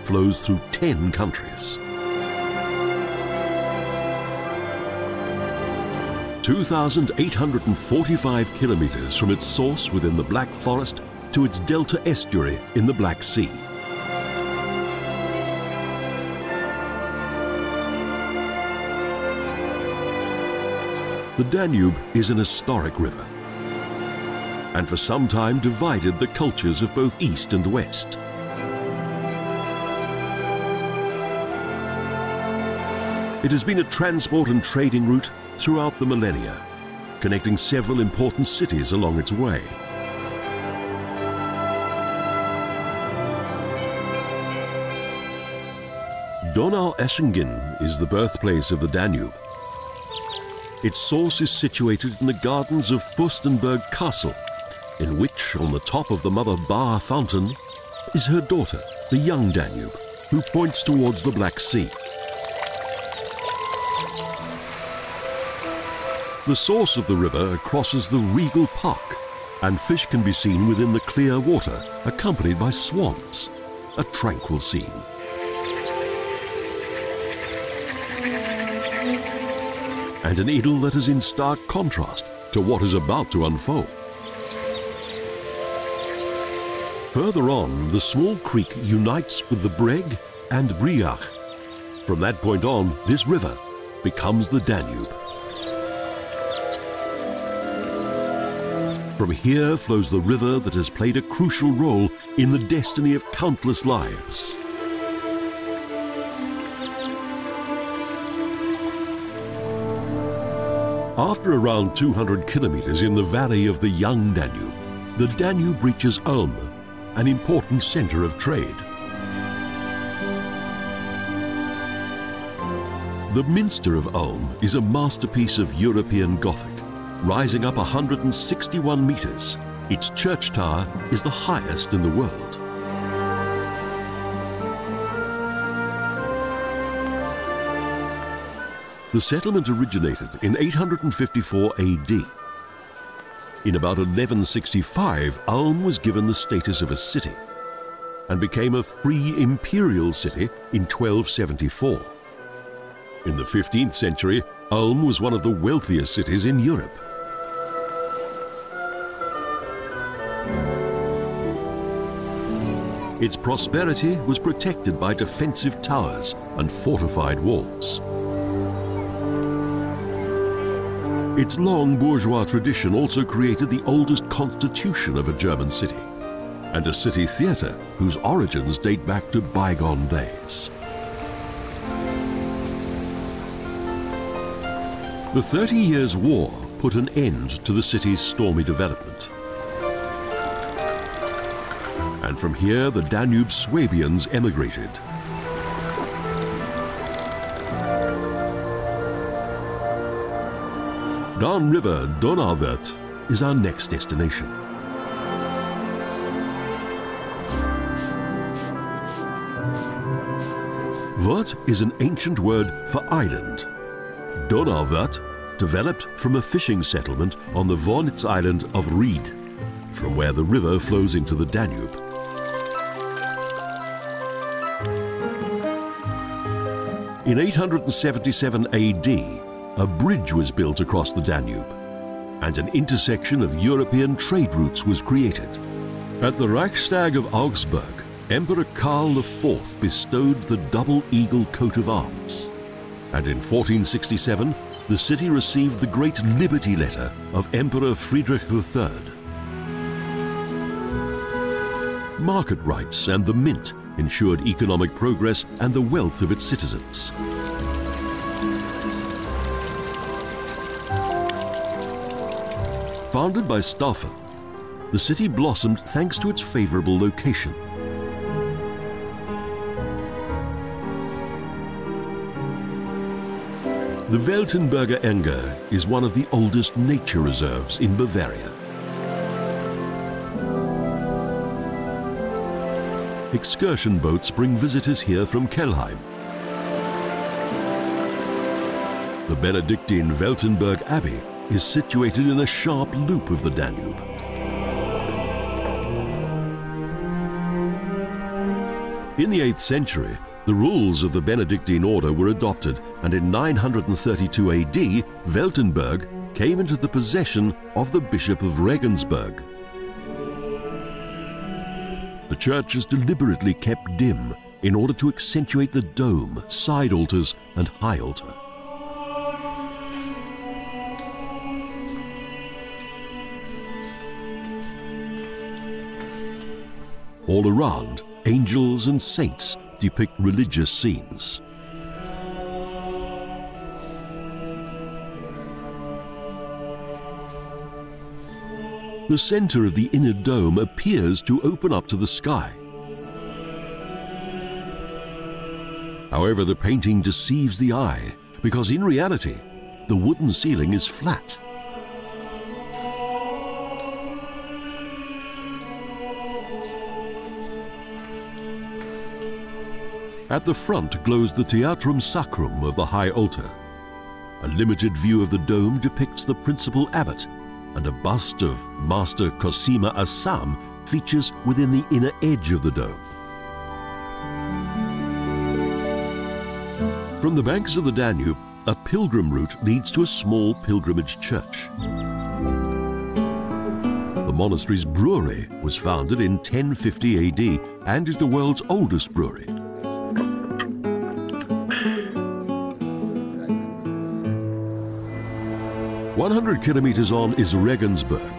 flows through 10 countries. 2,845 kilometers from its source within the Black Forest to its delta estuary in the Black Sea. The Danube is an historic river, and for some time divided the cultures of both East and West. It has been a transport and trading route throughout the millennia, connecting several important cities along its way. Donaueschingen is the birthplace of the Danube. Its source is situated in the gardens of Fürstenberg Castle, in which, on the top of the Mother Bar fountain, is her daughter, the young Danube, who points towards the Black Sea. The source of the river crosses the regal park, and fish can be seen within the clear water, accompanied by swans, a tranquil scene. And an idyll that is in stark contrast to what is about to unfold. Further on, the small creek unites with the Breg and Briach. From that point on, this river becomes the Danube. From here flows the river that has played a crucial role in the destiny of countless lives. After around 200 kilometers in the valley of the young Danube, the Danube reaches Ulm, an important center of trade. The Minster of Ulm is a masterpiece of European Gothic. Rising up 161 meters, its church tower is the highest in the world. The settlement originated in 854 AD. In about 1165, Ulm was given the status of a city and became a free imperial city in 1274. In the 15th century, Ulm was one of the wealthiest cities in Europe. Its prosperity was protected by defensive towers and fortified walls. Its long bourgeois tradition also created the oldest constitution of a German city, and a city theatre whose origins date back to bygone days. The 30 Years' War put an end to the city's stormy development. And from here, the Danube Swabians emigrated. Downriver Donauwörth is our next destination. Wörth is an ancient word for island. Donauwörth developed from a fishing settlement on the Wornitz island of Ried, from where the river flows into the Danube. In 877 AD, a bridge was built across the Danube, and an intersection of European trade routes was created. At the Reichstag of Augsburg, Emperor Karl IV bestowed the double eagle coat of arms, and in 1467, the city received the Great Liberty Letter of Emperor Friedrich III. Market rights and the mint ensured economic progress and the wealth of its citizens. Founded by Stauffer, the city blossomed thanks to its favorable location. The Weltenberger Enge is one of the oldest nature reserves in Bavaria. Excursion boats bring visitors here from Kelheim. The Benedictine Weltenberg Abbey is situated in a sharp loop of the Danube. In the 8th century, the rules of the Benedictine order were adopted, and in 932 AD, Weltenberg came into the possession of the Bishop of Regensburg. The church is deliberately kept dim in order to accentuate the dome, side altars, and high altar. All around, angels and saints depict religious scenes. The center of the inner dome appears to open up to the sky. However, the painting deceives the eye because in reality, the wooden ceiling is flat. At the front glows the Theatrum Sacrum of the high altar. A limited view of the dome depicts the principal abbot, and a bust of Master Cosima Assam features within the inner edge of the dome. From the banks of the Danube, a pilgrim route leads to a small pilgrimage church. The monastery's brewery was founded in 1050 AD and is the world's oldest brewery. 100 kilometers on is Regensburg,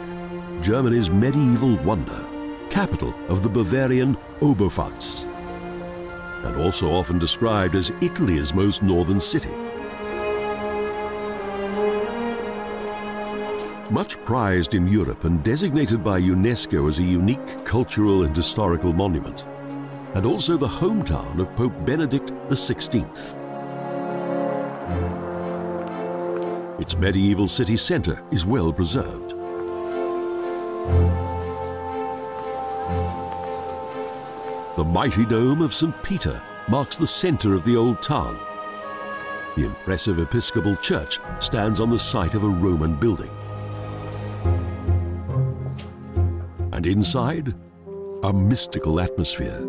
Germany's medieval wonder, capital of the Bavarian Oberpfalz, and also often described as Italy's most northern city. Much prized in Europe and designated by UNESCO as a unique cultural and historical monument, and also the hometown of Pope Benedict XVI. Its medieval city centre is well preserved. The mighty dome of St. Peter marks the centre of the old town. The impressive Episcopal church stands on the site of a Roman building. And inside, a mystical atmosphere.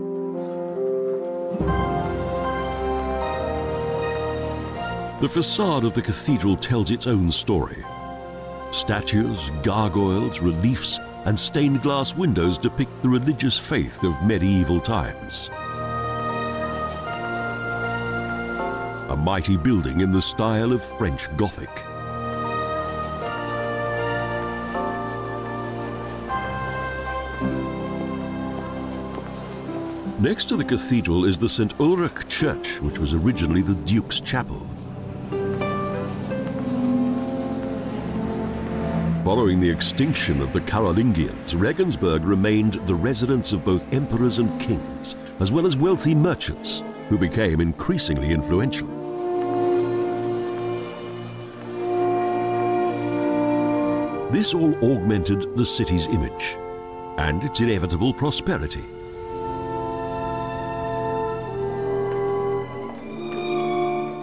The facade of the cathedral tells its own story. Statues, gargoyles, reliefs, and stained glass windows depict the religious faith of medieval times. A mighty building in the style of French Gothic. Next to the cathedral is the St. Ulrich Church, which was originally the Duke's Chapel. Following the extinction of the Carolingians, Regensburg remained the residence of both emperors and kings, as well as wealthy merchants, who became increasingly influential. This all augmented the city's image and its inevitable prosperity.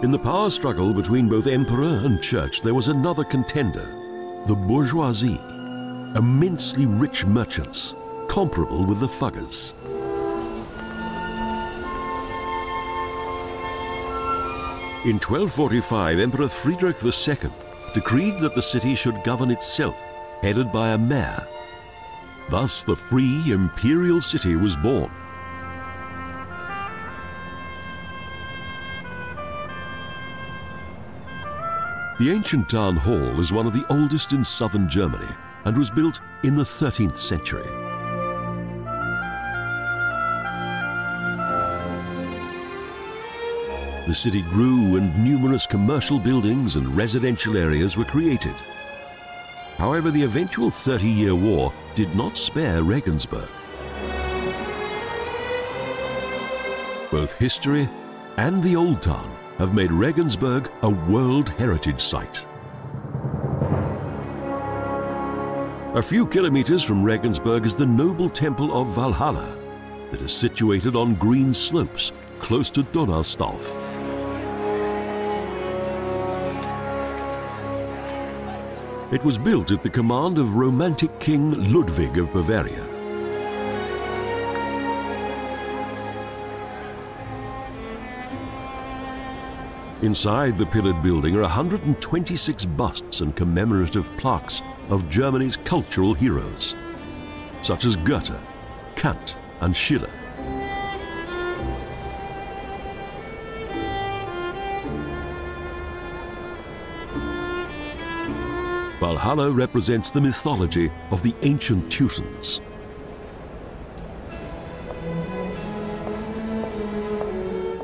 In the power struggle between both emperor and church, there was another contender, the bourgeoisie, immensely rich merchants, comparable with the Fuggers. In 1245, Emperor Friedrich II decreed that the city should govern itself, headed by a mayor. Thus, the free imperial city was born. The ancient town hall is one of the oldest in southern Germany and was built in the 13th century. The city grew and numerous commercial buildings and residential areas were created. However, the eventual 30-year war did not spare Regensburg. Both history and the Old Town have made Regensburg a World Heritage Site. A few kilometers from Regensburg is the noble temple of Valhalla that is situated on green slopes close to Donaustauf. It was built at the command of Romantic King Ludwig of Bavaria. Inside the pillared building are 126 busts and commemorative plaques of Germany's cultural heroes, such as Goethe, Kant and Schiller. Valhalla represents the mythology of the ancient Teutons.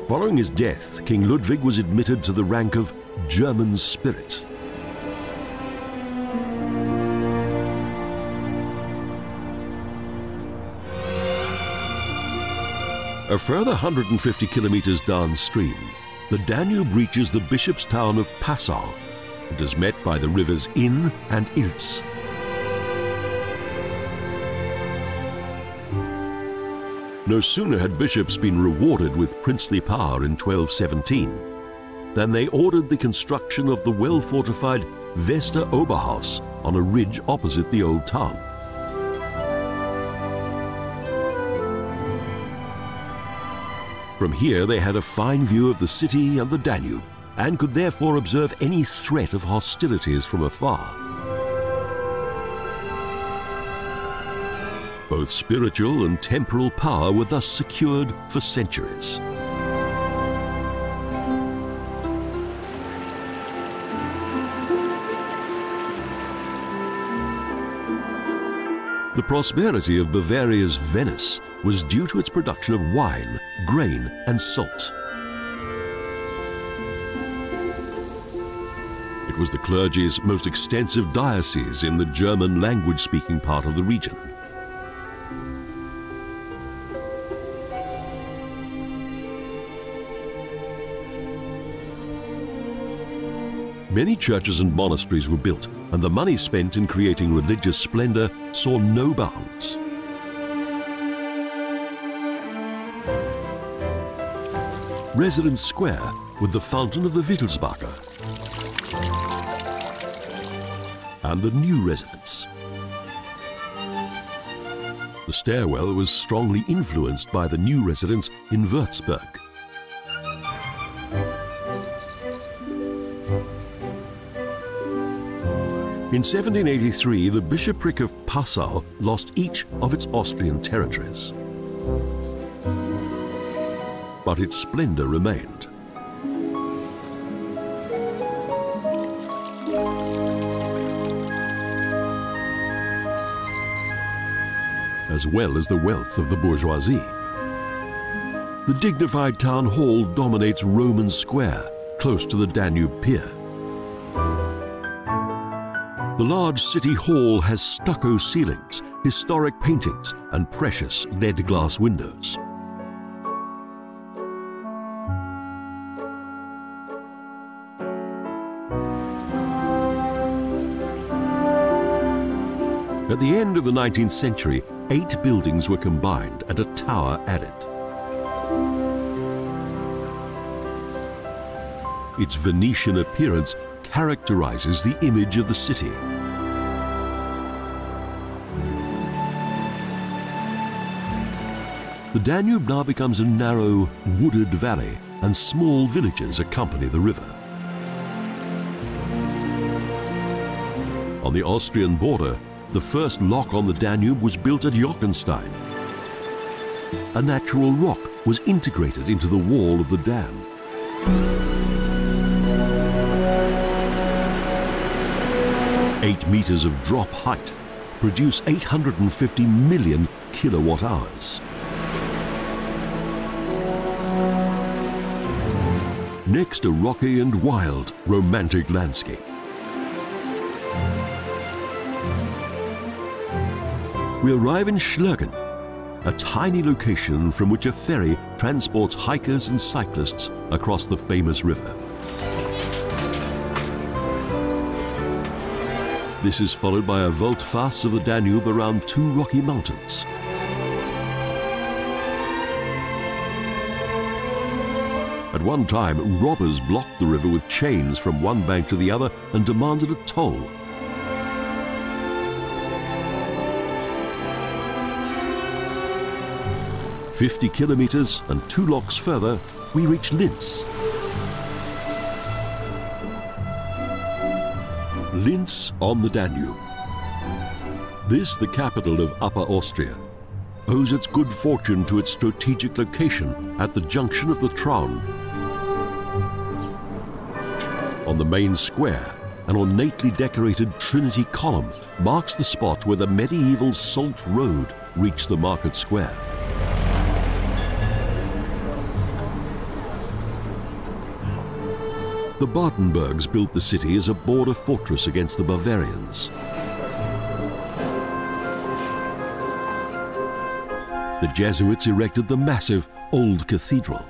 Following his death, King Ludwig was admitted to the rank of German spirit. A further 150 kilometers downstream, the Danube reaches the bishop's town of Passau and is met by the rivers Inn and Ilz. No sooner had bishops been rewarded with princely power in 1217 than they ordered the construction of the well-fortified Vester Oberhaus on a ridge opposite the old town. From here they had a fine view of the city and the Danube, and could therefore observe any threat of hostilities from afar. Both spiritual and temporal power were thus secured for centuries. The prosperity of Bavaria's Venice was due to its production of wine, grain, and salt. It was the clergy's most extensive diocese in the German language-speaking part of the region. Many churches and monasteries were built, and the money spent in creating religious splendor saw no bounds. Residence Square with the fountain of the Wittelsbacher and the new residence. The stairwell was strongly influenced by the new residence in Würzburg. In 1783, the bishopric of Passau lost each of its Austrian territories. But its splendor remained. As well as the wealth of the bourgeoisie. The dignified town hall dominates Roman Square, close to the Danube Pier. The large city hall has stucco ceilings, historic paintings, and precious lead glass windows. At the end of the 19th century, 8 buildings were combined and a tower added. Its Venetian appearance characterizes the image of the city. The Danube now becomes a narrow, wooded valley, and small villages accompany the river. On the Austrian border, the first lock on the Danube was built at Jochenstein. A natural rock was integrated into the wall of the dam. Eight meters of drop height produce 850 million kilowatt hours. Next, a rocky and wild, romantic landscape. We arrive in Schlögen, a tiny location from which a ferry transports hikers and cyclists across the famous river. This is followed by a volte-face of the Danube around 2 rocky mountains. At one time, robbers blocked the river with chains from one bank to the other and demanded a toll. "50 kilometers and 2 locks further, we reach Linz. Linz on the Danube. This, the capital of Upper Austria, owes its good fortune to its strategic location at the junction of the Traun. On the main square, an ornately decorated Trinity column marks the spot where the medieval Salt Road reached the market square. The Badenburgs built the city as a border fortress against the Bavarians. The Jesuits erected the massive Old Cathedral.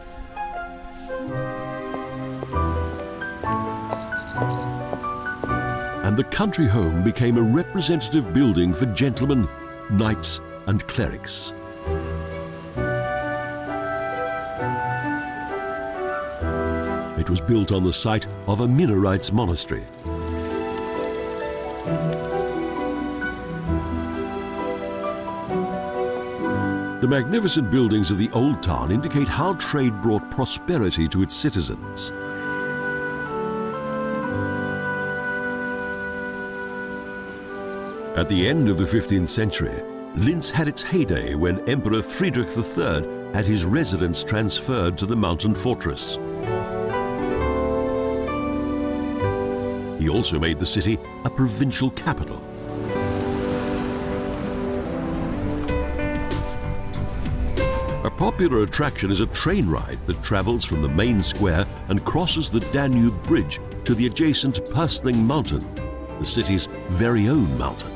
And the country home became a representative building for gentlemen, knights, and clerics. It was built on the site of a Minorites monastery. The magnificent buildings of the old town indicate how trade brought prosperity to its citizens. At the end of the 15th century, Linz had its heyday when Emperor Friedrich III had his residence transferred to the mountain fortress. He also made the city a provincial capital. A popular attraction is a train ride that travels from the main square and crosses the Danube Bridge to the adjacent Purstling Mountain, the city's very own mountain.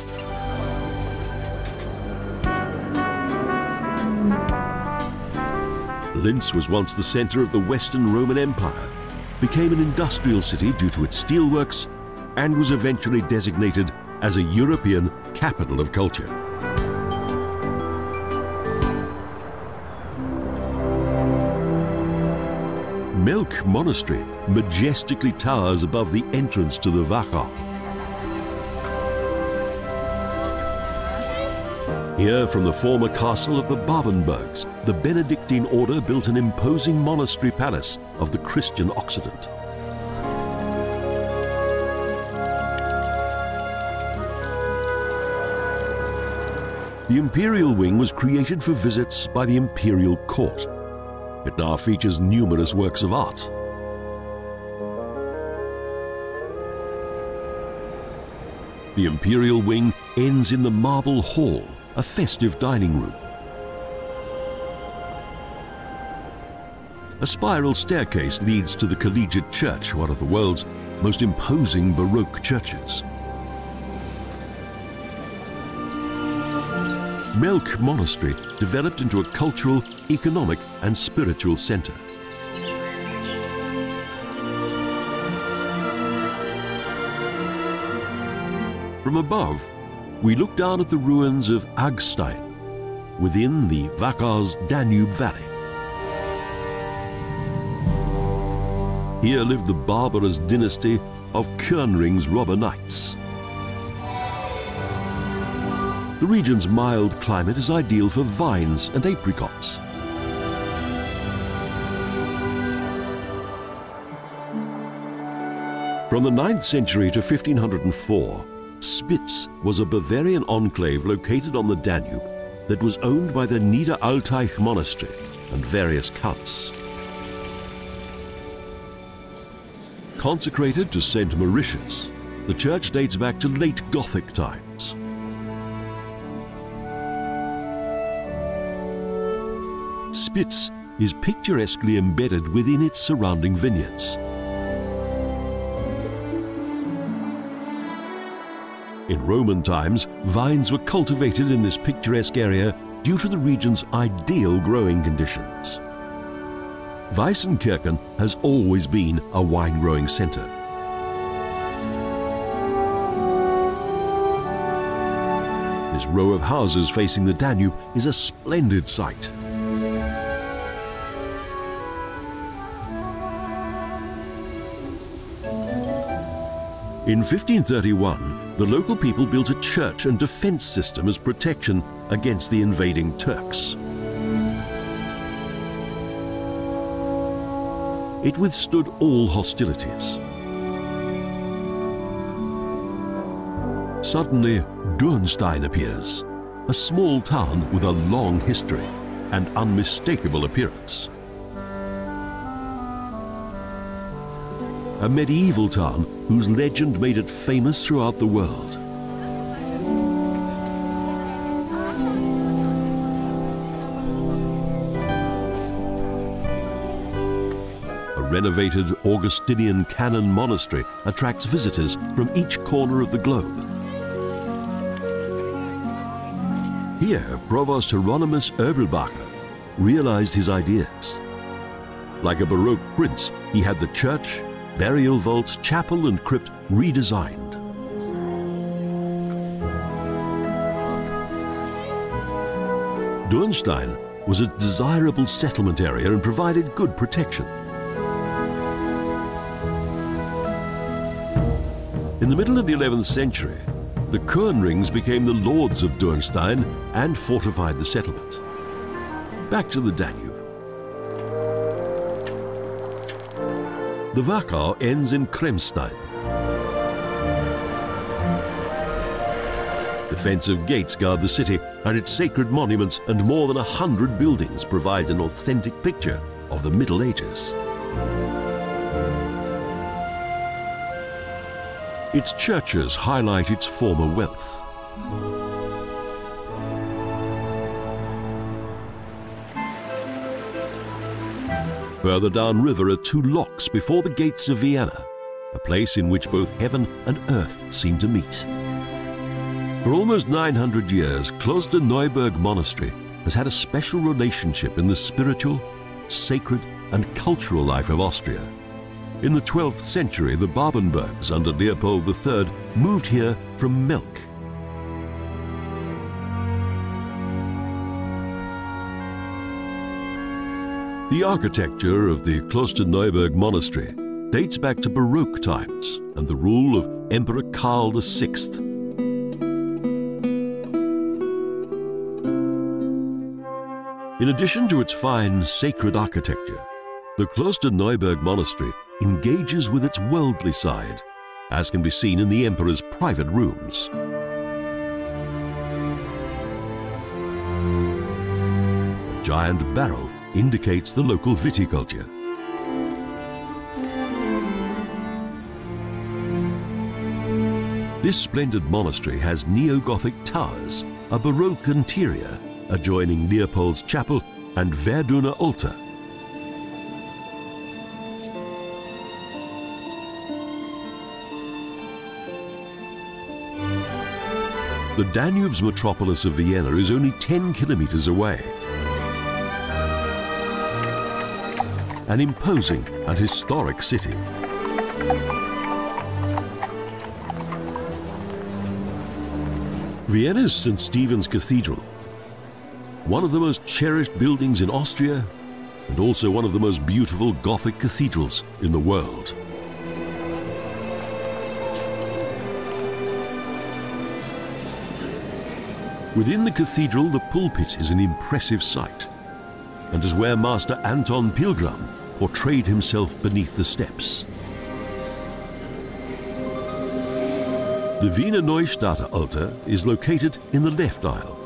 Linz was once the center of the Western Roman Empire, became an industrial city due to its steelworks, and was eventually designated as a European capital of culture. Melk Monastery majestically towers above the entrance to the Wachau. Here, from the former castle of the Babenbergs, the Benedictine order built an imposing monastery palace of the Christian Occident. The imperial wing was created for visits by the imperial court. It now features numerous works of art. The imperial wing ends in the marble hall, a festive dining room. A spiral staircase leads to the Collegiate Church, one of the world's most imposing Baroque churches. Melk Monastery developed into a cultural, economic, and spiritual center. From above, we look down at the ruins of Agstein, within the Wachau's Danube Valley. Here lived the barbarous dynasty of Kernring's robber knights. The region's mild climate is ideal for vines and apricots. From the 9th century to 1504, Spitz was a Bavarian enclave located on the Danube that was owned by the Niederaltaich monastery and various counts. Consecrated to Saint Mauritius, the church dates back to late Gothic times. Spitz is picturesquely embedded within its surrounding vineyards. In Roman times, vines were cultivated in this picturesque area due to the region's ideal growing conditions. Weissenkirchen has always been a wine-growing center. This row of houses facing the Danube is a splendid sight. In 1531, the local people built a church and defense system as protection against the invading Turks. It withstood all hostilities. Suddenly, Dürnstein appears, a small town with a long history and unmistakable appearance. A medieval town whose legend made it famous throughout the world. A renovated Augustinian canon monastery attracts visitors from each corner of the globe. Here, Provost Hieronymus Oebelbacher realized his ideas. Like a Baroque prince, he had the church, burial vault, chapel and crypt redesigned. Dürnstein was a desirable settlement area and provided good protection. In the middle of the 11th century, the Kernrings became the lords of Dürnstein and fortified the settlement. Back to the Danube. The Wachau ends in Kremstein. Defensive gates guard the city, and its sacred monuments and more than 100 buildings provide an authentic picture of the Middle Ages. Its churches highlight its former wealth. Further downriver are two locks before the gates of Vienna, a place in which both heaven and earth seem to meet. For almost 900 years, Klosterneuburg Monastery has had a special relationship in the spiritual, sacred and cultural life of Austria. In the 12th century, the Babenbergs under Leopold III moved here from Melk. The architecture of the Klosterneuburg Monastery dates back to Baroque times and the rule of Emperor Karl VI. In addition to its fine sacred architecture, the Klosterneuburg Monastery engages with its worldly side, as can be seen in the emperor's private rooms. A giant barrel indicates the local viticulture. This splendid monastery has neo-Gothic towers, a Baroque interior adjoining Leopold's Chapel and Verduner altar. The Danube's metropolis of Vienna is only 10 kilometers away. An imposing and historic city. Vienna's St. Stephen's Cathedral, one of the most cherished buildings in Austria and also one of the most beautiful Gothic cathedrals in the world. Within the cathedral, the pulpit is an impressive sight, and is where Master Anton Pilgram portrayed himself beneath the steps. The Wiener Neustadt altar is located in the left aisle.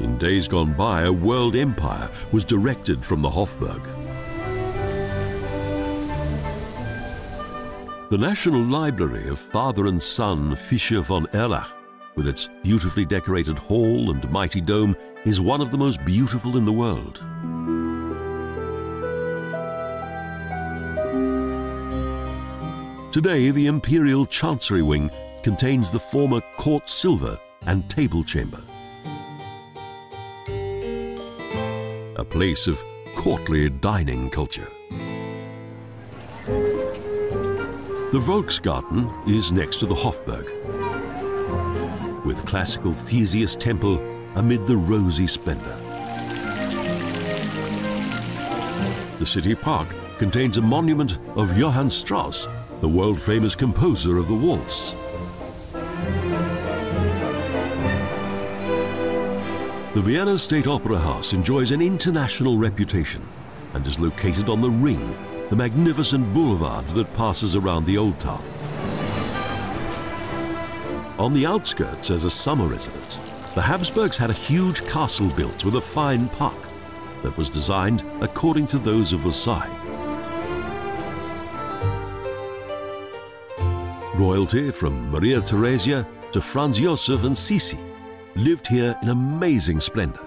In days gone by, a world empire was directed from the Hofburg. The National Library of Father and Son Fischer von Erlach, with its beautifully decorated hall and mighty dome, is one of the most beautiful in the world. Today, the Imperial Chancery Wing contains the former court silver and table chamber. A place of courtly dining culture. The Volksgarten is next to the Hofburg, with classical Theseus temple amid the rosy splendor. The city park contains a monument of Johann Strauss, the world-famous composer of the waltz. The Vienna State Opera House enjoys an international reputation and is located on the Ring the magnificent boulevard that passes around the Old Town. On the outskirts, as a summer residence, the Habsburgs had a huge castle built with a fine park that was designed according to those of Versailles. Royalty from Maria Theresia to Franz Josef and Sisi lived here in amazing splendor.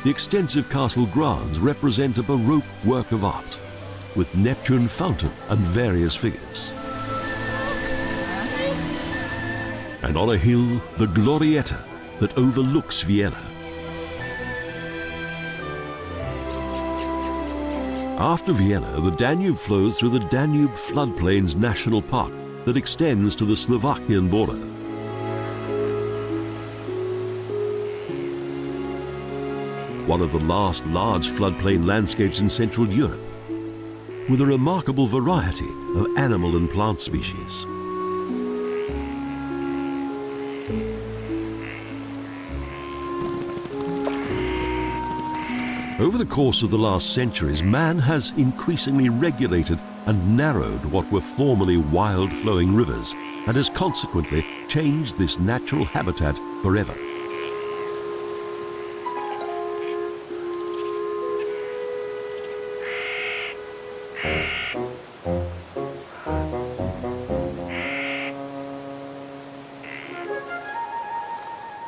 The extensive castle grounds represent a Baroque work of art, with Neptune fountain and various figures. And on a hill, the Glorietta that overlooks Vienna. After Vienna, the Danube flows through the Danube Floodplains National Park that extends to the Slovakian border. One of the last large floodplain landscapes in Central Europe, with a remarkable variety of animal and plant species. Over the course of the last centuries, man has increasingly regulated and narrowed what were formerly wild flowing rivers, and has consequently changed this natural habitat forever.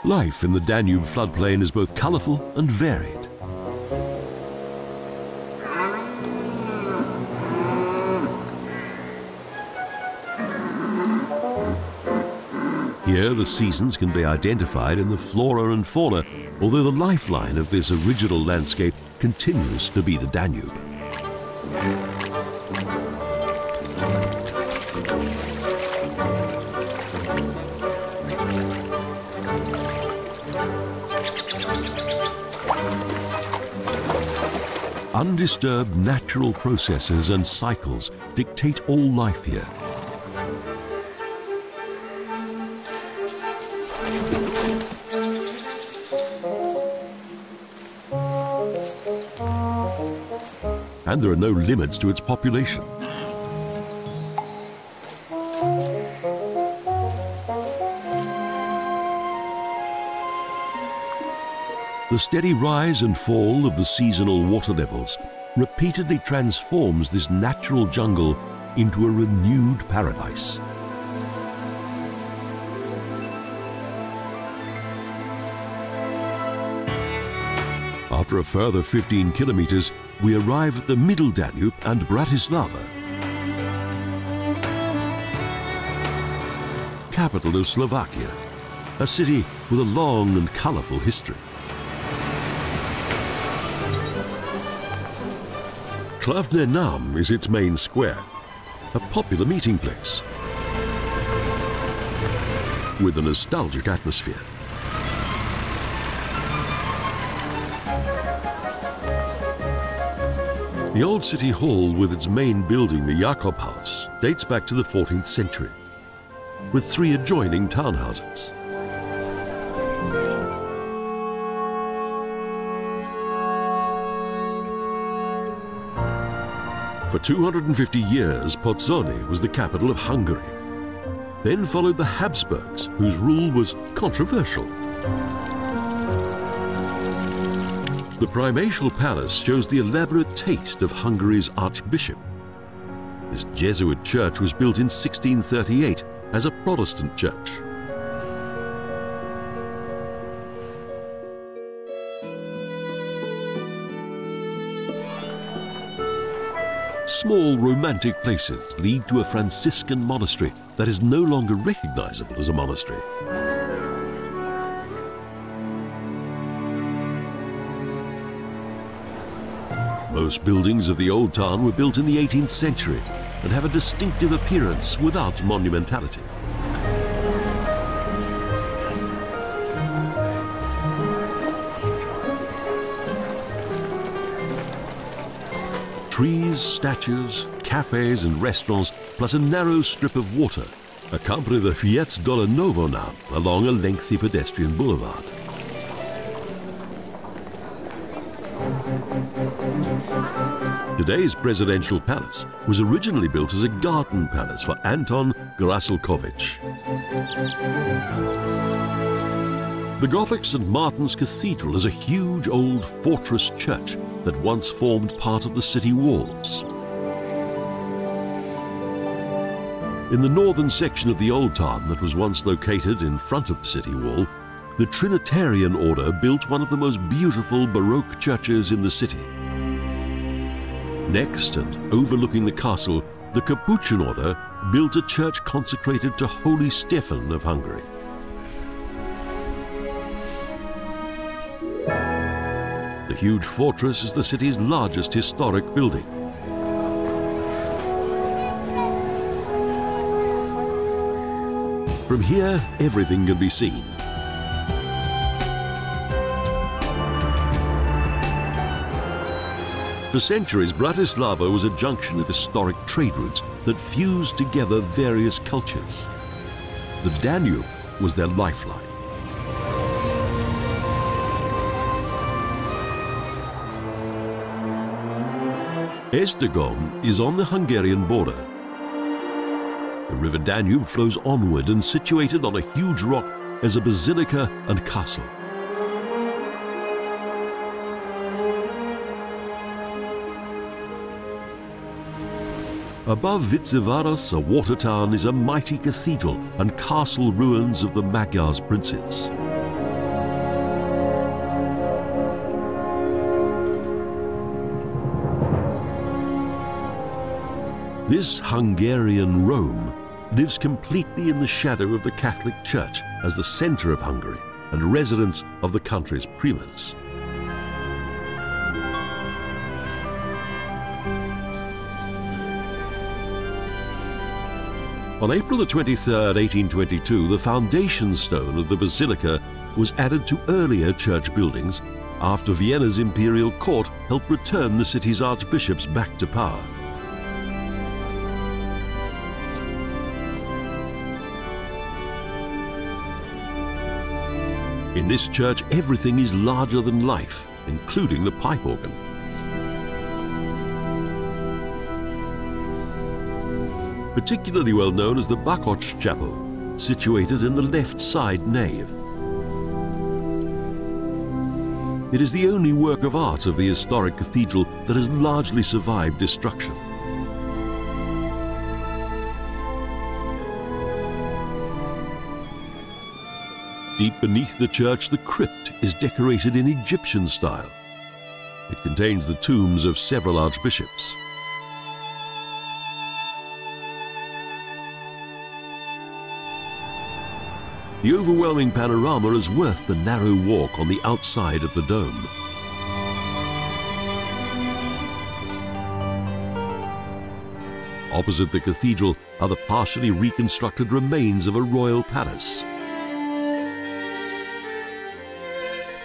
Life in the Danube floodplain is both colorful and varied. Here, the seasons can be identified in the flora and fauna, although the lifeline of this original landscape continues to be the Danube. Undisturbed natural processes and cycles dictate all life here. And there are no limits to its population. The steady rise and fall of the seasonal water levels repeatedly transforms this natural jungle into a renewed paradise. After a further 15 kilometers, we arrive at the Middle Danube and Bratislava, capital of Slovakia, a city with a long and colorful history. Klavne Nam is its main square, a popular meeting place with a nostalgic atmosphere. The old city hall with its main building, the Jakob House, dates back to the 14th century, with 3 adjoining townhouses. For 250 years, Pozsony was the capital of Hungary. Then followed the Habsburgs, whose rule was controversial. The primatial palace shows the elaborate taste of Hungary's archbishop. This Jesuit church was built in 1638 as a Protestant church. Small romantic places lead to a Franciscan monastery that is no longer recognizable as a monastery. Most buildings of the Old Town were built in the 18th century and have a distinctive appearance without monumentality. Trees, statues, cafes and restaurants, plus a narrow strip of water, accompany the Fiesdolanovo now along a lengthy pedestrian boulevard. Today's presidential palace was originally built as a garden palace for Anton Grasilkovich. The Gothic St. Martin's Cathedral is a huge old fortress church that once formed part of the city walls. In the northern section of the old town that was once located in front of the city wall, the Trinitarian order built one of the most beautiful Baroque churches in the city. Next, and overlooking the castle, the Capuchin order built a church consecrated to Holy Stephen of Hungary. The huge fortress is the city's largest historic building. From here, everything can be seen. For centuries, Bratislava was a junction of historic trade routes that fused together various cultures. The Danube was their lifeline. Esztergom is on the Hungarian border. The river Danube flows onward, and situated on a huge rock is a basilica and castle. Above Viceváros, a water town, is a mighty cathedral and castle ruins of the Magyars princes. This Hungarian Rome lives completely in the shadow of the Catholic Church as the center of Hungary and residence of the country's primas. On April 23, 1822, the foundation stone of the basilica was added to earlier church buildings after Vienna's imperial court helped return the city's archbishops back to power. In this church, everything is larger than life, including the pipe organ. Particularly well known as the Bakoch Chapel, situated in the left side nave. It is the only work of art of the historic cathedral that has largely survived destruction. Deep beneath the church, the crypt is decorated in Egyptian style. It contains the tombs of several archbishops. The overwhelming panorama is worth the narrow walk on the outside of the dome. Opposite the cathedral are the partially reconstructed remains of a royal palace.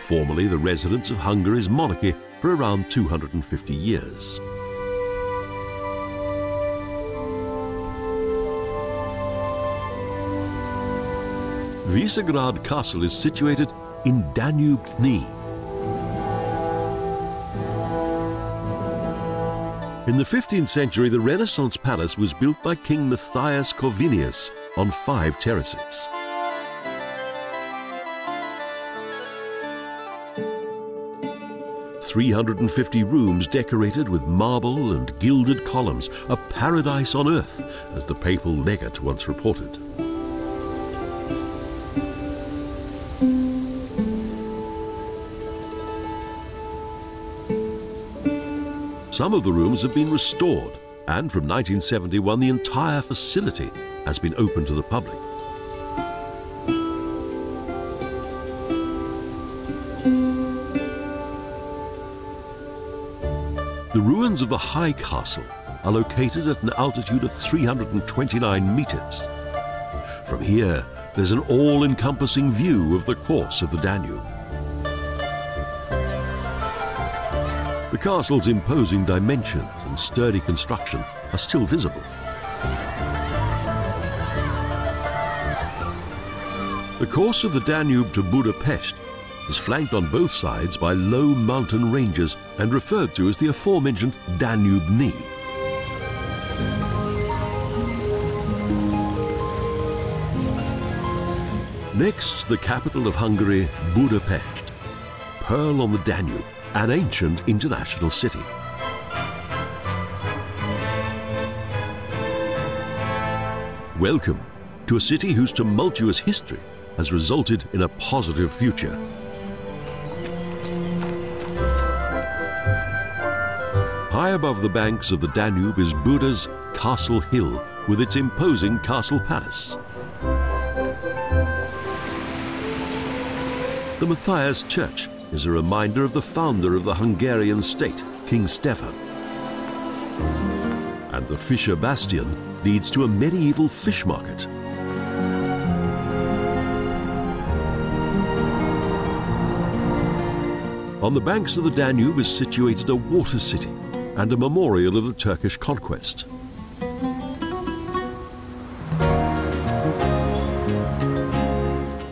Formerly the residence of Hungary's monarchy for around 250 years. Visegrad Castle is situated in Danube Knie. In the 15th century, the Renaissance palace was built by King Matthias Corvinus on 5 terraces. "350 rooms decorated with marble and gilded columns, a paradise on earth," as the papal legate once reported. Some of the rooms have been restored, and from 1971 the entire facility has been open to the public. The ruins of the High Castle are located at an altitude of 329 meters. From here, there's an all-encompassing view of the course of the Danube. The castle's imposing dimensions and sturdy construction are still visible. The course of the Danube to Budapest is flanked on both sides by low mountain ranges and referred to as the aforementioned Danube Knee. Next, the capital of Hungary, Budapest, pearl on the Danube, an ancient international city. Welcome to a city whose tumultuous history has resulted in a positive future. High above the banks of the Danube is Buda's Castle Hill with its imposing castle palace. The Matthias Church is a reminder of the founder of the Hungarian state, King Stefan. And the Fischer Bastion leads to a medieval fish market. On the banks of the Danube is situated a water city and a memorial of the Turkish conquest.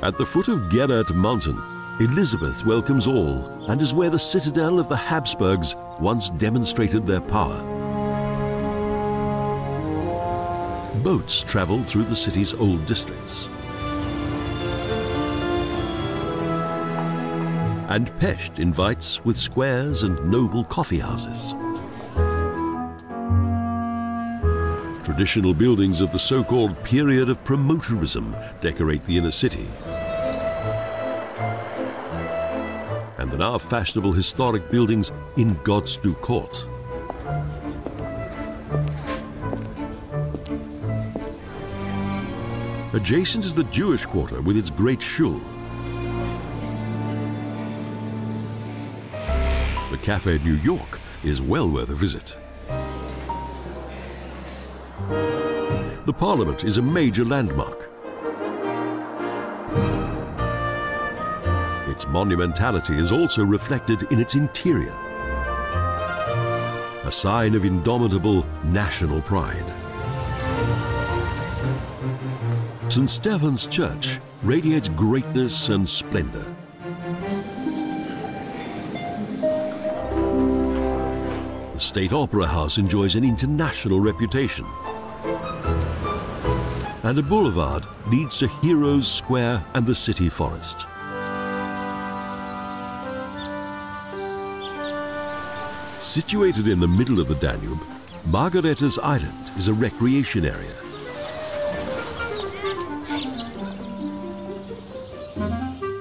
At the foot of Gellert Mountain, Elizabeth welcomes all and is where the citadel of the Habsburgs once demonstrated their power. Boats travel through the city's old districts. And Pest invites with squares and noble coffee houses. Traditional buildings of the so-called period of promoterism decorate the inner city. And the now fashionable historic buildings in Godstu Court. Adjacent is the Jewish quarter with its great shul. The Café New York is well worth a visit. The Parliament is a major landmark. Its monumentality is also reflected in its interior, a sign of indomitable national pride. St. Stephen's Church radiates greatness and splendor. The State Opera House enjoys an international reputation. And a boulevard leads to Heroes Square and the city forest. Situated in the middle of the Danube, Margaretas Island is a recreation area.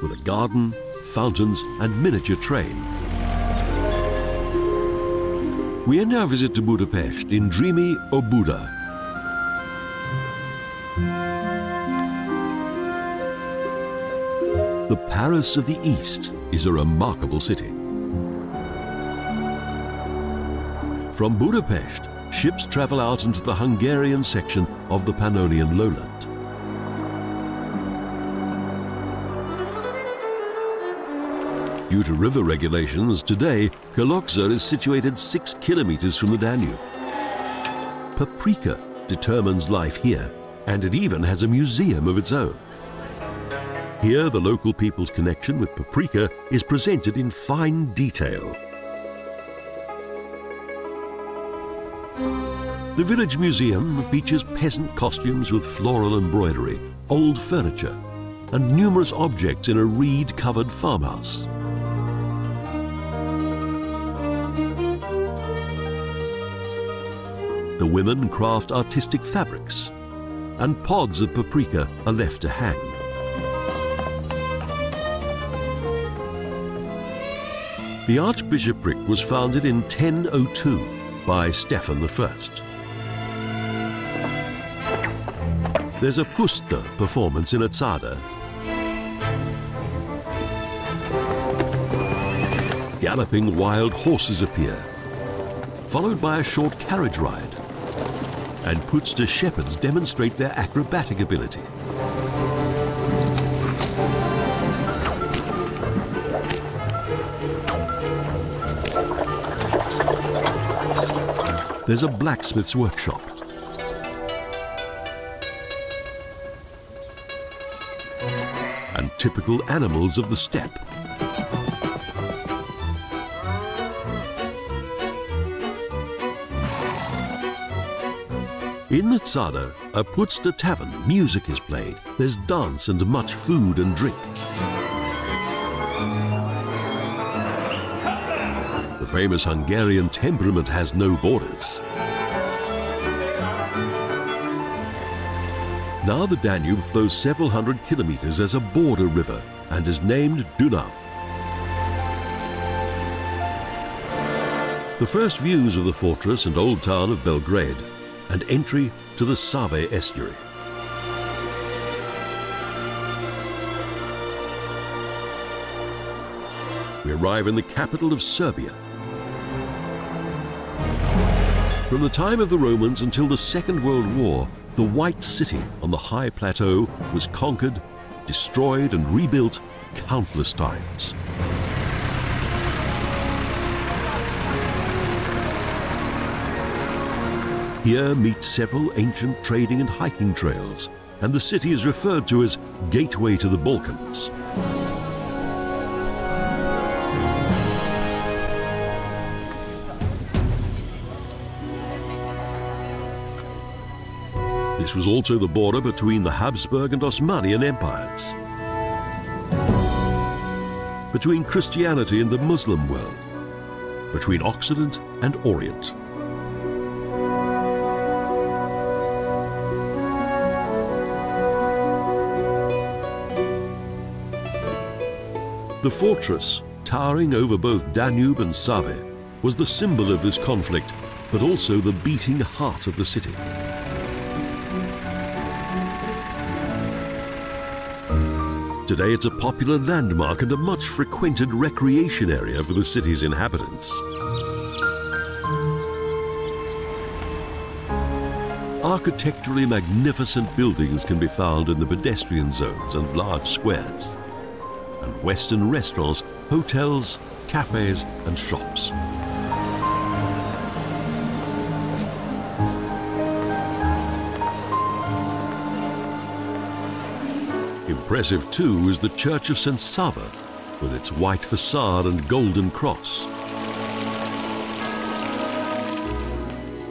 With a garden, fountains and miniature train. We end our visit to Budapest in dreamy Óbuda. The Paris of the East is a remarkable city. From Budapest, ships travel out into the Hungarian section of the Pannonian lowland. Due to river regulations, today, Kalocsa is situated 6 kilometers from the Danube. Paprika determines life here, and it even has a museum of its own. Here, the local people's connection with paprika is presented in fine detail. The village museum features peasant costumes with floral embroidery, old furniture, and numerous objects in a reed-covered farmhouse. The women craft artistic fabrics, and pods of paprika are left to hang. The archbishopric was founded in 1002 by Stephan I. There's a puszta performance in a tzada. Galloping wild horses appear, followed by a short carriage ride, and puszta shepherds demonstrate their acrobatic ability. There's a blacksmith's workshop. And typical animals of the steppe. In the Tzada, a Putzta tavern, music is played. There's dance and much food and drink. The famous Hungarian temperament has no borders. Now the Danube flows several hundred kilometers as a border river and is named Dunav. The first views of the fortress and old town of Belgrade and entry to the Save estuary. We arrive in the capital of Serbia. From the time of the Romans until the Second World War, the White City on the high plateau was conquered, destroyed and rebuilt countless times. Here meet several ancient trading and hiking trails, and the city is referred to as Gateway to the Balkans. This was also the border between the Habsburg and Osmanian empires, between Christianity and the Muslim world, between Occident and Orient. The fortress, towering over both Danube and Save, was the symbol of this conflict, but also the beating heart of the city. Today it's a popular landmark and a much frequented recreation area for the city's inhabitants. Architecturally magnificent buildings can be found in the pedestrian zones and large squares, and Western restaurants, hotels, cafes and shops. Impressive too is the Church of St. Sava, with its white facade and golden cross.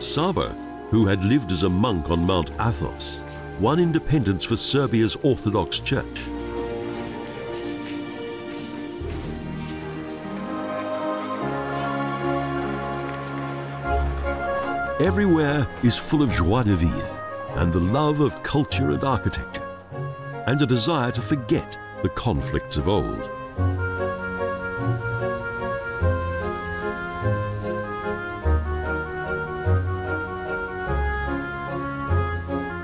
Sava, who had lived as a monk on Mount Athos, won independence for Serbia's Orthodox Church. Everywhere is full of joie de vivre and the love of culture and architecture, and a desire to forget the conflicts of old.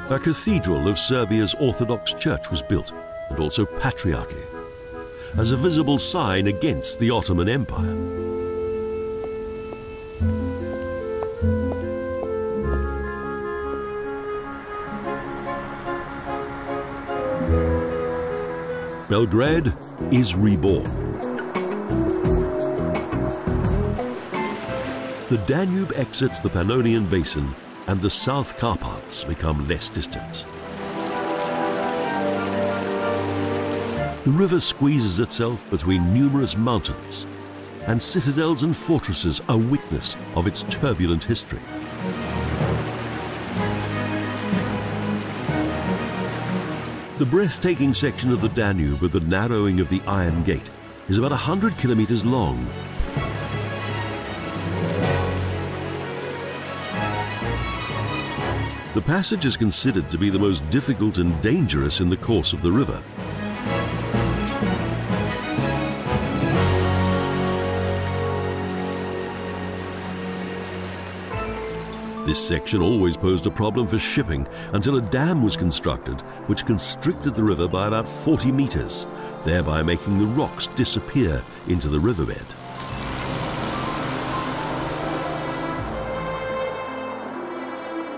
A cathedral of Serbia's Orthodox Church was built, and also Patriarchy, as a visible sign against the Ottoman Empire. Belgrade is reborn. The Danube exits the Pannonian Basin and the South Carpaths become less distant. The river squeezes itself between numerous mountains, and citadels and fortresses are witness of its turbulent history. The breathtaking section of the Danube with the narrowing of the Iron Gate is about 100 kilometers long. The passage is considered to be the most difficult and dangerous in the course of the river. This section always posed a problem for shipping until a dam was constructed which constricted the river by about 40 meters, thereby making the rocks disappear into the riverbed.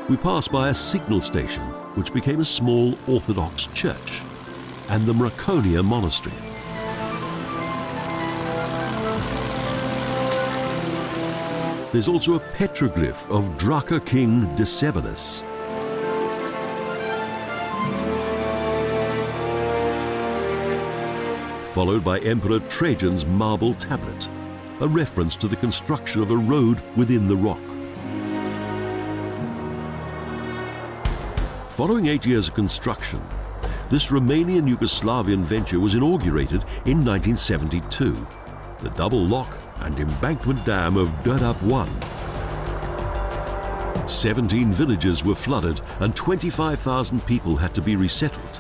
We pass by a signal station which became a small Orthodox church, and the Mrakonia Monastery. There's also a petroglyph of Draka king Decebalus. Followed by Emperor Trajan's marble tablet, a reference to the construction of a road within the rock. Following 8 years of construction, this Romanian-Yugoslavian venture was inaugurated in 1972, the double lock and embankment dam of Đerdap 1. 17 villages were flooded and 25,000 people had to be resettled.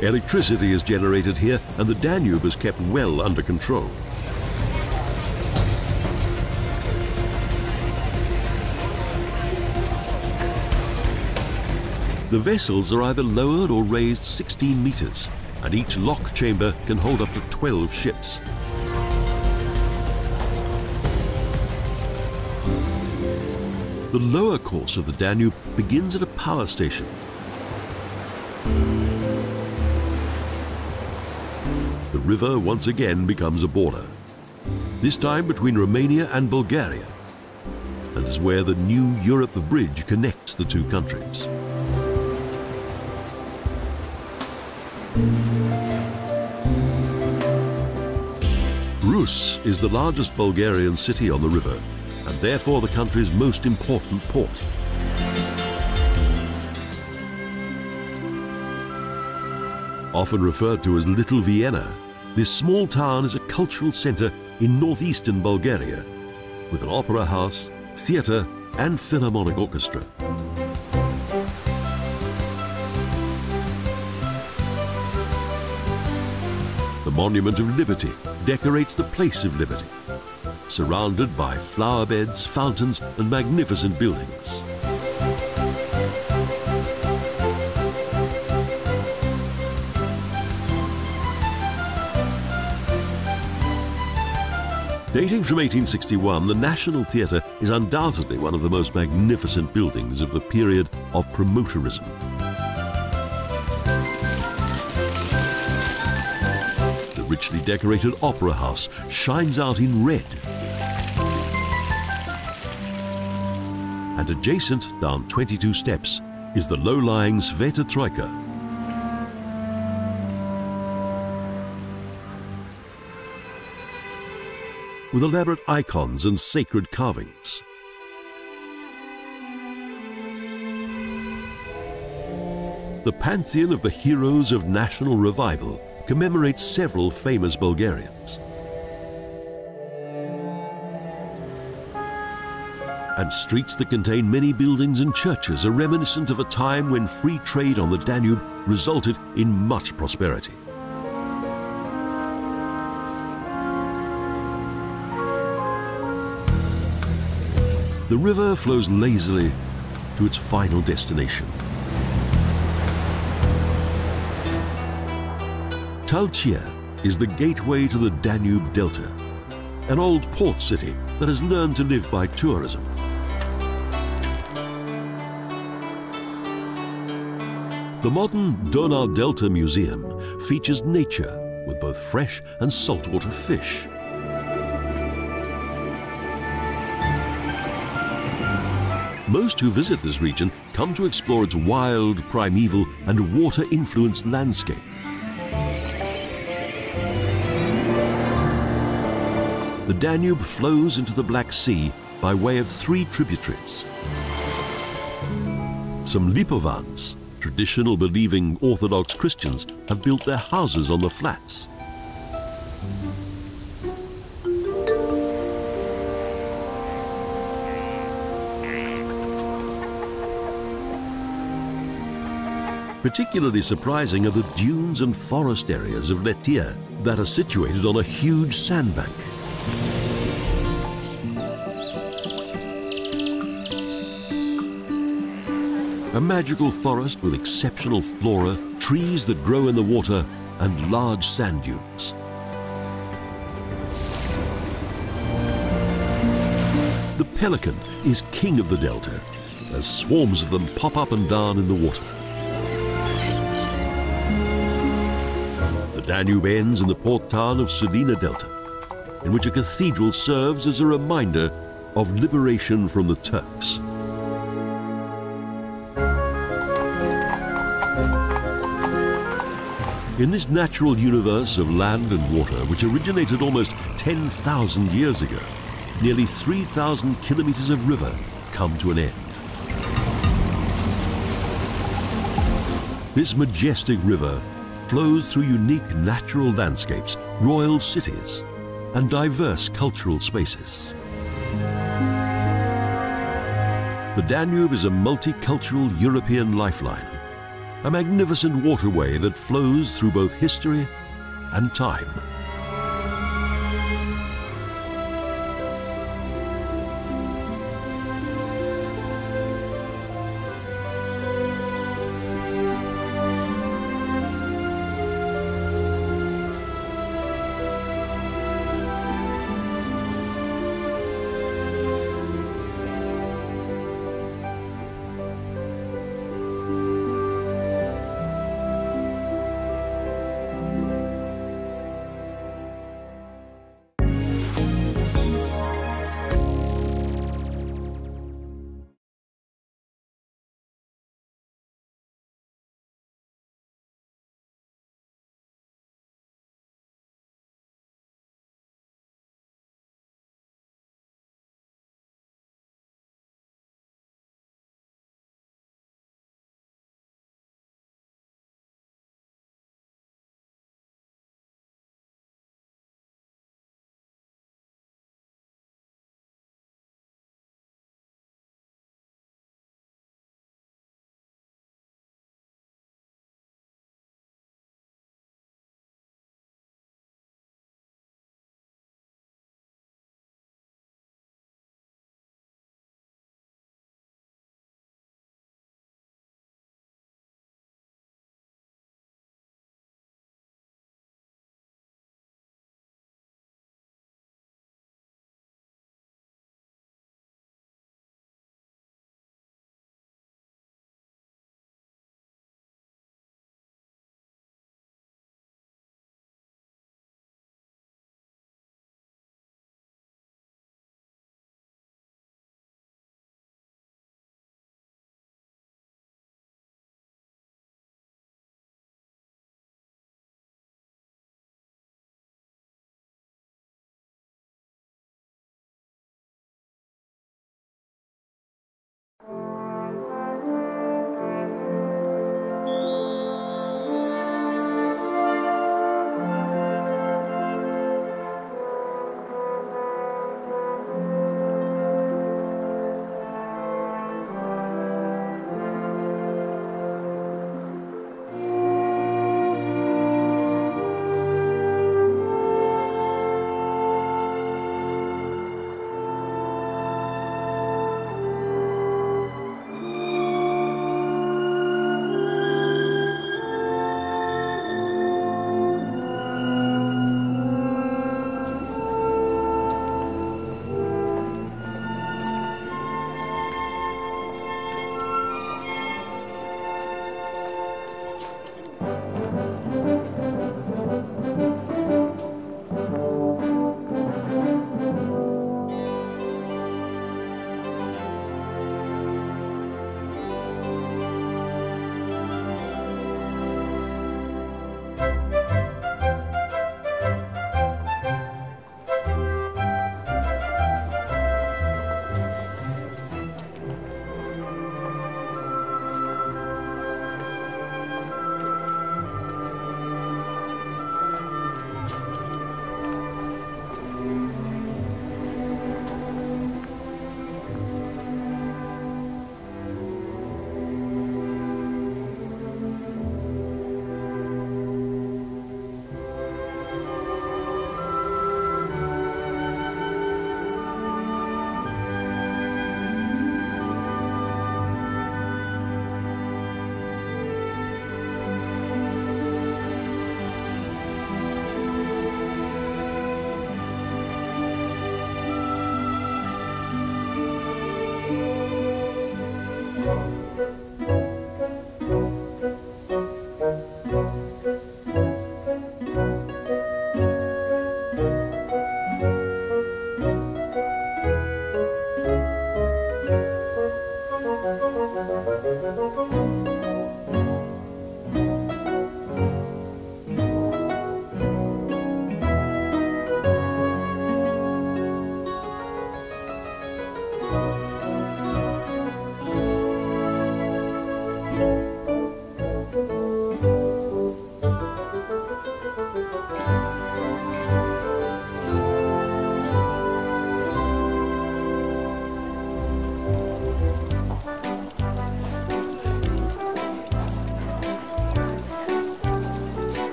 Electricity is generated here and the Danube is kept well under control. The vessels are either lowered or raised 16 meters, and each lock chamber can hold up to 12 ships. The lower course of the Danube begins at a power station. The river once again becomes a border, this time between Romania and Bulgaria, and is where the new Europe Bridge connects the two countries. Rus is the largest Bulgarian city on the river, and therefore the country's most important port. Often referred to as Little Vienna, this small town is a cultural center in northeastern Bulgaria, with an opera house, theater, and philharmonic orchestra. The Monument of Liberty decorates the Place of Liberty, surrounded by flower beds, fountains, and magnificent buildings. Dating from 1861, the National Theatre is undoubtedly one of the most magnificent buildings of the period of promoterism. The richly decorated Opera House shines out in red. And adjacent, down 22 steps, is the low-lying Sveta Troika. With elaborate icons and sacred carvings. The pantheon of the heroes of national revival commemorates several famous Bulgarians. And streets that contain many buildings and churches are reminiscent of a time when free trade on the Danube resulted in much prosperity. The river flows lazily to its final destination. Talcia is the gateway to the Danube Delta, an old port city that has learned to live by tourism. The modern Donau Delta Museum features nature with both fresh and saltwater fish. Most who visit this region come to explore its wild, primeval, and water-influenced landscape. The Danube flows into the Black Sea by way of 3 tributaries. Some Lipovans, traditional believing Orthodox Christians, have built their houses on the flats. Particularly surprising are the dunes and forest areas of Letia that are situated on a huge sandbank. A magical forest with exceptional flora, trees that grow in the water, and large sand dunes. The pelican is king of the delta, as swarms of them pop up and down in the water. The Danube ends in the port town of Sulina Delta, in which a cathedral serves as a reminder of liberation from the Turks. In this natural universe of land and water, which originated almost 10,000 years ago, nearly 3,000 kilometers of river come to an end. This majestic river flows through unique natural landscapes, royal cities, and diverse cultural spaces. The Danube is a multicultural European lifeline, a magnificent waterway that flows through both history and time.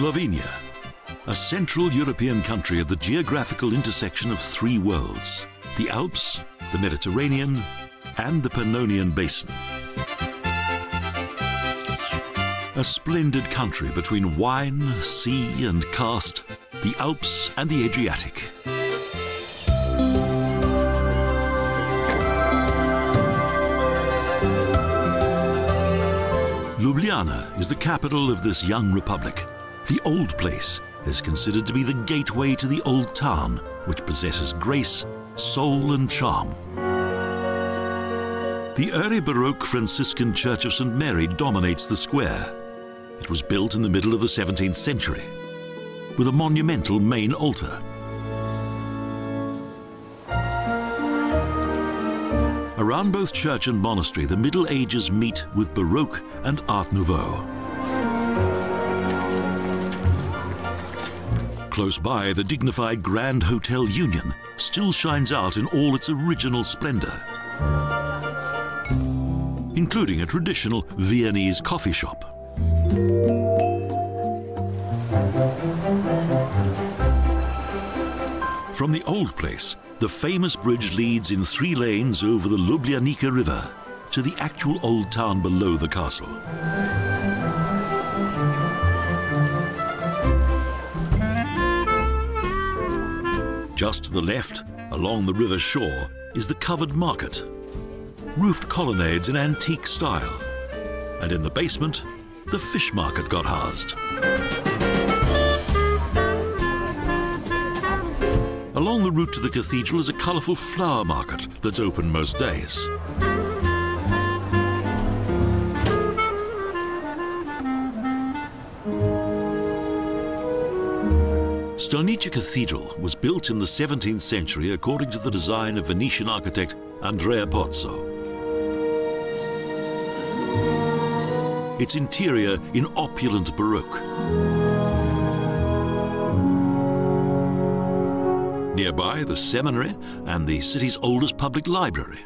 Slovenia, a Central European country at the geographical intersection of three worlds: the Alps, the Mediterranean, and the Pannonian Basin. A splendid country between wine, sea, and karst, the Alps and the Adriatic. Ljubljana is the capital of this young republic. The old place is considered to be the gateway to the old town, which possesses grace, soul, and charm. The early Baroque Franciscan Church of St. Mary dominates the square. It was built in the middle of the 17th century, with a monumental main altar. Around both church and monastery, the Middle Ages meet with Baroque and Art Nouveau. Close by, the dignified Grand Hotel Union still shines out in all its original splendor, including a traditional Viennese coffee shop. From the old place, the famous bridge leads in 3 lanes over the Ljubljanica River to the actual old town below the castle. Just to the left, along the river shore, is the covered market, roofed colonnades in antique style, and in the basement, the fish market got housed. Along the route to the cathedral is a colourful flower market that's open most days. Stolnica Cathedral was built in the 17th century according to the design of Venetian architect Andrea Pozzo. Its interior in opulent Baroque. Nearby, the seminary and the city's oldest public library.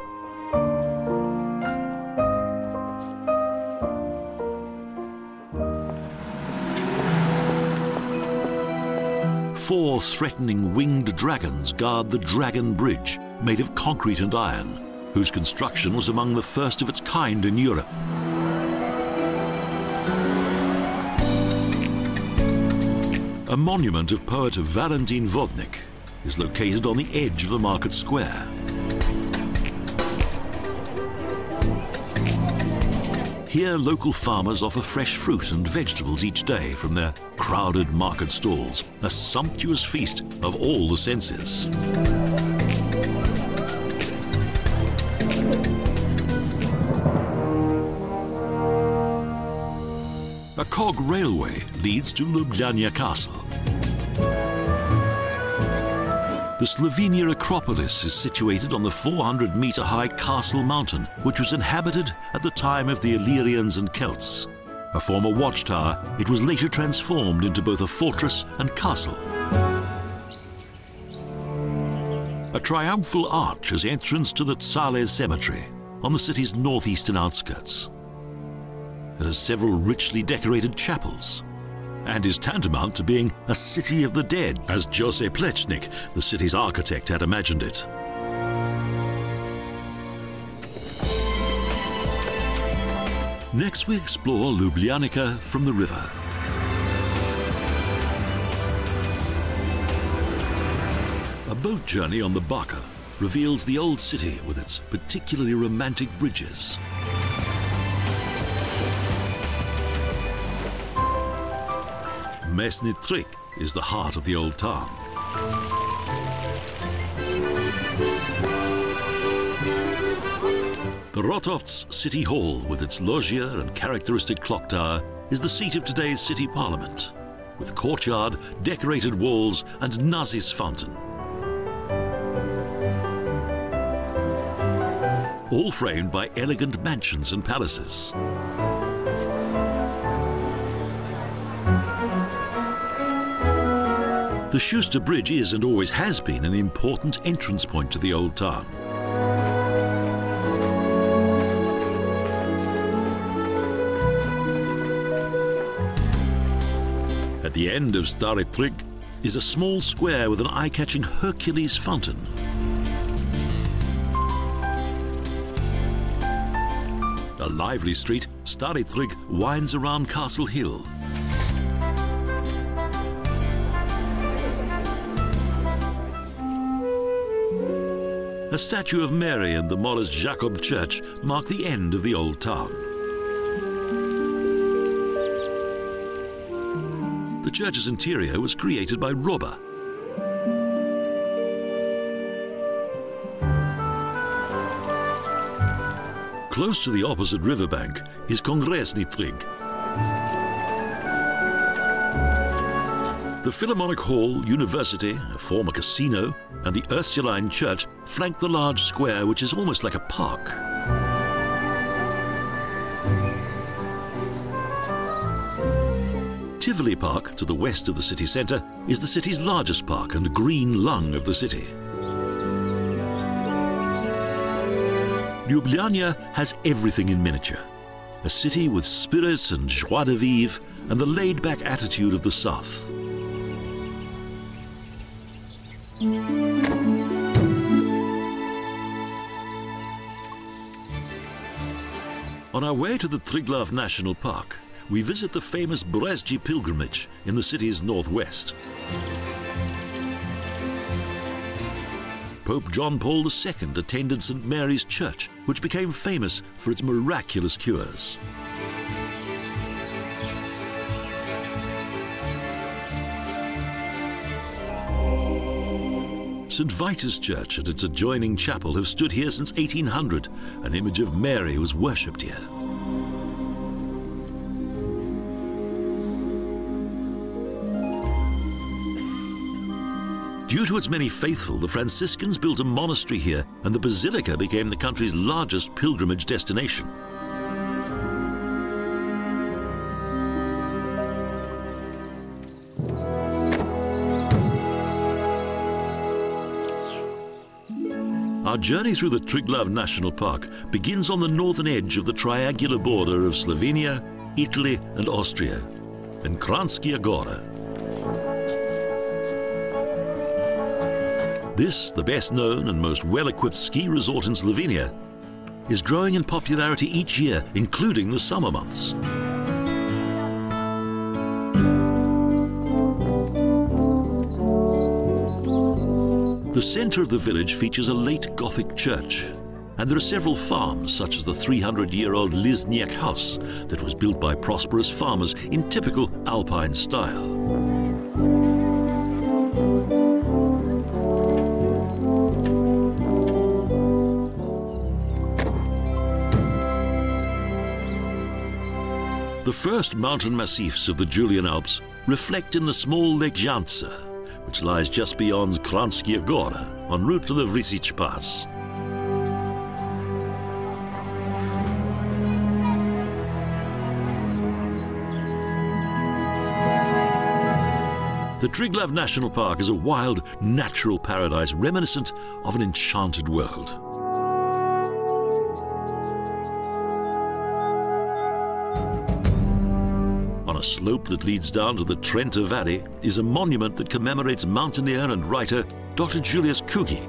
Four threatening winged dragons guard the Dragon Bridge, made of concrete and iron, whose construction was among the first of its kind in Europe. A monument of poet Valentin Vodnik is located on the edge of the market square. Here, local farmers offer fresh fruit and vegetables each day from their crowded market stalls, a sumptuous feast of all the senses. A cog railway leads to Ljubljana Castle. The Slovenia Acropolis is situated on the 400-metre-high Castle Mountain, which was inhabited at the time of the Illyrians and Celts. A former watchtower, it was later transformed into both a fortress and castle. A triumphal arch is entrance to the Tsales Cemetery on the city's northeastern outskirts. It has several richly decorated chapels, and is tantamount to being a city of the dead, as Josip Plečnik, the city's architect, had imagined it. Next we explore Ljubljanica from the river. A boat journey on the Barka reveals the old city with its particularly romantic bridges. Mesny Trik is the heart of the old town. The Rotovts City Hall, with its loggia and characteristic clock tower, is the seat of today's city parliament, with courtyard, decorated walls and Nazis fountain. All framed by elegant mansions and palaces. The Schuster Bridge is and always has been an important entrance point to the old town. At the end of Stare Trygg is a small square with an eye-catching Hercules fountain. A lively street, Stare Trygg winds around Castle Hill. A statue of Mary and the Mollis Jacob Church mark the end of the old town. The church's interior was created by Robber. Close to the opposite riverbank is Kongresny Trygg. The Philharmonic Hall, University, a former casino, and the Ursuline Church flank the large square, which is almost like a park. Tivoli Park, to the west of the city centre, is the city's largest park and green lung of the city. Ljubljana has everything in miniature. A city with spirit and joie de vivre and the laid-back attitude of the south. On our way to the Triglav National Park, we visit the famous Brezji pilgrimage in the city's northwest. Pope John Paul II attended St. Mary's Church, which became famous for its miraculous cures. St. Vitus Church and its adjoining chapel have stood here since 1800. An image of Mary was worshipped here. Due to its many faithful, the Franciscans built a monastery here, and the basilica became the country's largest pilgrimage destination. Our journey through the Triglav National Park begins on the northern edge of the triangular border of Slovenia, Italy and Austria, in Kranjska Gora. This, the best known and most well-equipped ski resort in Slovenia, is growing in popularity each year, including the summer months. The centre of the village features a late Gothic church, and there are several farms, such as the 300-year-old Lizniak house that was built by prosperous farmers in typical Alpine style. The first mountain massifs of the Julian Alps reflect in the small Lake Janca, which lies just beyond Kranjska Gora, en route to the Vrisic Pass. The Triglav National Park is a wild, natural paradise reminiscent of an enchanted world. On a slope that leads down to the Trenta Valley is a monument that commemorates mountaineer and writer Dr. Julius Cugi,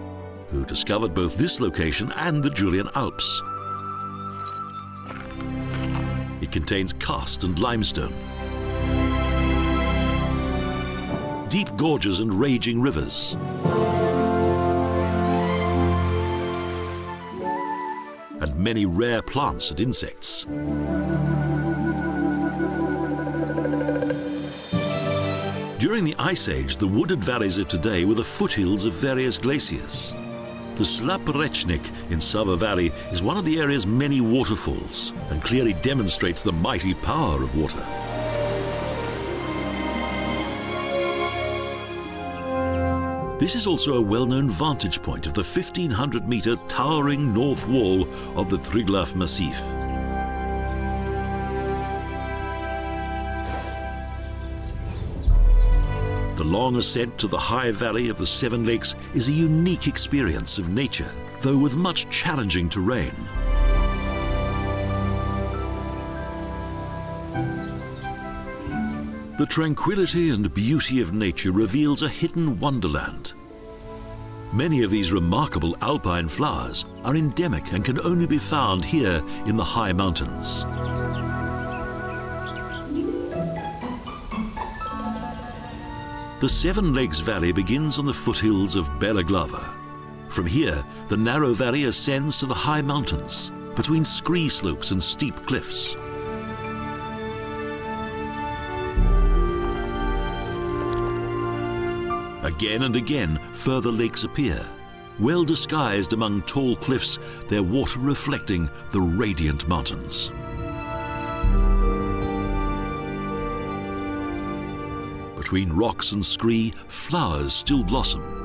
who discovered both this location and the Julian Alps. It contains karst and limestone, deep gorges and raging rivers, and many rare plants and insects. During the Ice Age, the wooded valleys of today were the foothills of various glaciers. The Slaporechnik in Sava Valley is one of the area's many waterfalls and clearly demonstrates the mighty power of water. This is also a well-known vantage point of the 1,500-meter towering north wall of the Triglav Massif. The long ascent to the high valley of the Seven Lakes is a unique experience of nature, though with much challenging terrain. The tranquility and beauty of nature reveals a hidden wonderland. Many of these remarkable alpine flowers are endemic and can only be found here in the high mountains. The Seven Lakes Valley begins on the foothills of Belaglava. From here, the narrow valley ascends to the high mountains, between scree slopes and steep cliffs. Again and again, further lakes appear, well disguised among tall cliffs, their water reflecting the radiant mountains. Between rocks and scree, flowers still blossom.